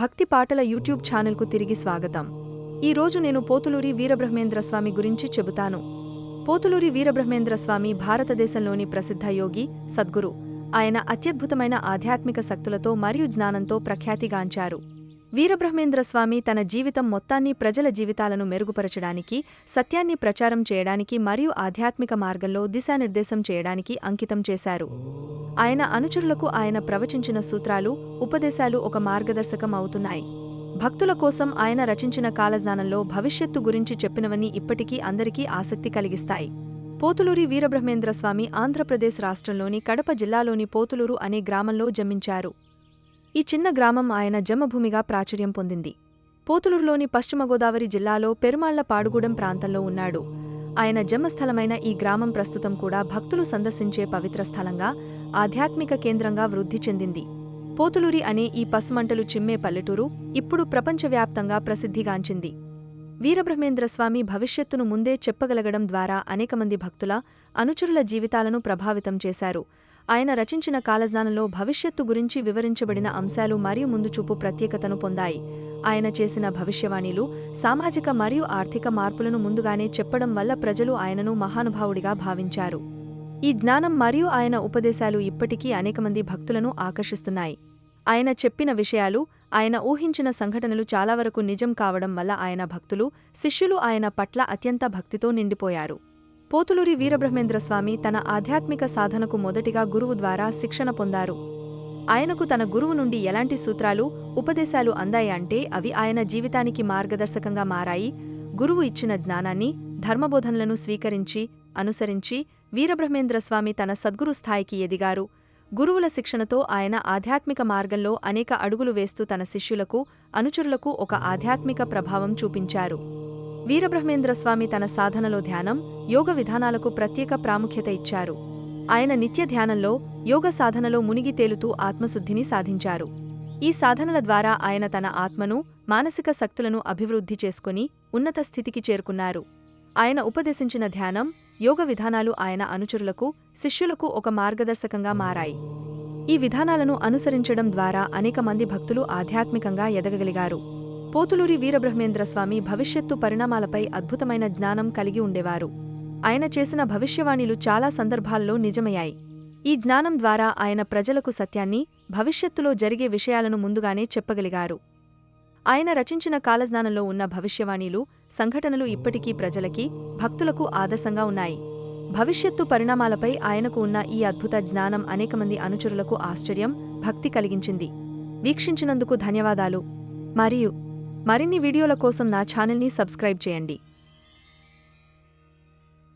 భక్తి పాటల యూట్యూబ్ ఛానల్కు తిరిగి స్వాగతం. ఈ రోజు నేను పోతులూరి వీరబ్రహ్మేంద్రస్వామి గురించి చెబుతాను. పోతులూరి వీరబ్రహ్మేంద్రస్వామి భారతదేశంలోని ప్రసిద్ధ యోగి, సద్గురు. ఆయన అత్యద్భుతమైన ఆధ్యాత్మిక శక్తులతో మరియు జ్ఞానంతో ప్రఖ్యాతిగాంచారు. వీరబ్రహ్మేంద్రస్వామి తన జీవితం మొత్తాన్ని ప్రజల జీవితాలను మెరుగుపరచడానికి, సత్యాన్ని ప్రచారం చేయడానికి మరియు ఆధ్యాత్మిక మార్గంలో దిశానిర్దేశం చేయడానికి అంకితం చేశారు. ఆయన అనుచరులకు ఆయన ప్రవచించిన సూత్రాలు, ఉపదేశాలు ఒక మార్గదర్శకం అవుతున్నాయి. భక్తుల కోసం ఆయన రచించిన కాలజ్ఞానంలో భవిష్యత్తు గురించి చెప్పినవన్నీ ఇప్పటికీ అందరికీ ఆసక్తి కలిగిస్తాయి. పోతులూరి వీరబ్రహ్మేంద్రస్వామి ఆంధ్రప్రదేశ్ రాష్ట్రంలోని కడప జిల్లాలోని పోతులూరు అనే గ్రామంలో జన్మించారు. ఈ చిన్న గ్రామం ఆయన జన్మభూమిగా ప్రాచుర్యం పొందింది. పోతులూరులోని పశ్చిమ గోదావరి జిల్లాలో పెరుమాళ్లపాడుగూడెం ప్రాంతంలో ఉన్నాడు. ఆయన జన్మస్థలమైన ఈ గ్రామం ప్రస్తుతం కూడా భక్తులు సందర్శించే పవిత్ర స్థలంగా, ఆధ్యాత్మిక కేంద్రంగా వృద్ధి చెందింది. పోతులూరి అనే ఈ పసుమంటలు చిమ్మే పల్లెటూరు ఇప్పుడు ప్రపంచవ్యాప్తంగా ప్రసిద్ధిగాంచింది. వీరబ్రహ్మేంద్రస్వామి భవిష్యత్తును ముందే చెప్పగలగడం ద్వారా అనేకమంది భక్తుల, అనుచరుల జీవితాలను ప్రభావితం చేశారు. ఆయన రచించిన కాలజ్ఞానంలో భవిష్యత్తు గురించి వివరించబడిన అంశాలు మరియు ముందుచూపు ప్రత్యేకతను పొందాయి. ఆయన చేసిన భవిష్యవాణిలు సామాజిక మరియు ఆర్థిక మార్పులను ముందుగానే చెప్పడం వల్ల ప్రజలు ఆయనను మహానుభావుడిగా భావించారు. ఈ జ్ఞానం మరియు ఆయన ఉపదేశాలు ఇప్పటికీ అనేకమంది భక్తులను ఆకర్షిస్తున్నాయి. ఆయన చెప్పిన విషయాలు, ఆయన ఊహించిన సంఘటనలు చాలా వరకు నిజం కావడం వల్ల ఆయన భక్తులు, శిష్యులు ఆయన పట్ల అత్యంత భక్తితో నిండిపోయారు. పోతులూరి వీరబ్రహ్మేంద్రస్వామి తన ఆధ్యాత్మిక సాధనకు మొదటిగా గురువు ద్వారా శిక్షణ పొందారు. ఆయనకు తన గురువు నుండి ఎలాంటి సూత్రాలు, ఉపదేశాలు అందాయంటే అవి ఆయన జీవితానికి మార్గదర్శకంగా మారాయి. గురువు ఇచ్చిన జ్ఞానాన్ని, ధర్మబోధనలను స్వీకరించి, అనుసరించి వీరబ్రహ్మేంద్రస్వామి తన సద్గురు స్థాయికి ఎదిగారు. గురువుల శిక్షణతో ఆయన ఆధ్యాత్మిక మార్గంలో అనేక అడుగులు వేస్తూ తన శిష్యులకు, అనుచరులకు ఒక ఆధ్యాత్మిక ప్రభావం చూపించారు. వీరబ్రహ్మేంద్రస్వామి తన సాధనలో ధ్యానం, యోగ విధానాలకు ప్రత్యేక ప్రాముఖ్యత ఇచ్చారు. ఆయన నిత్య ధ్యానంలో, యోగ సాధనలో మునిగి తేలుతూ ఆత్మశుద్ధిని సాధించారు. ఈ సాధనల ద్వారా ఆయన తన ఆత్మను, మానసిక శక్తులను అభివృద్ధి చేసుకుని ఉన్నత స్థితికి చేరుకున్నారు. ఆయన ఉపదేశించిన ధ్యానం, యోగ విధానాలు ఆయన అనుచరులకు, శిష్యులకు ఒక మార్గదర్శకంగా మారాయి. ఈ విధానాలను అనుసరించడం ద్వారా అనేక మంది భక్తులు ఆధ్యాత్మికంగా ఎదగగలిగారు. పోతులూరి వీరబ్రహ్మేంద్రస్వామి భవిష్యత్తు పరిణామాలపై అద్భుతమైన జ్ఞానం కలిగి ఉండేవారు. ఆయన చేసిన భవిష్యవాణిలు చాలా సందర్భాల్లో నిజమయ్యాయి. ఈ జ్ఞానం ద్వారా ఆయన ప్రజలకు సత్యాన్ని, భవిష్యత్తులో జరిగే విషయాలను ముందుగానే చెప్పగలిగారు. ఆయన రచించిన కాలజ్ఞానంలో ఉన్న భవిష్యవాణిలు, సంఘటనలు ఇప్పటికీ ప్రజలకి, భక్తులకు ఆదర్శంగా ఉన్నాయి. భవిష్యత్తు పరిణామాలపై ఆయనకు ఉన్న ఈ అద్భుత జ్ఞానం అనేకమంది అనుచరులకు ఆశ్చర్యం, భక్తి కలిగించింది. వీక్షించినందుకు ధన్యవాదాలు. మరియు మరిన్ని వీడియోల కోసం నా ఛానల్ని సబ్స్క్రైబ్ చేయండి.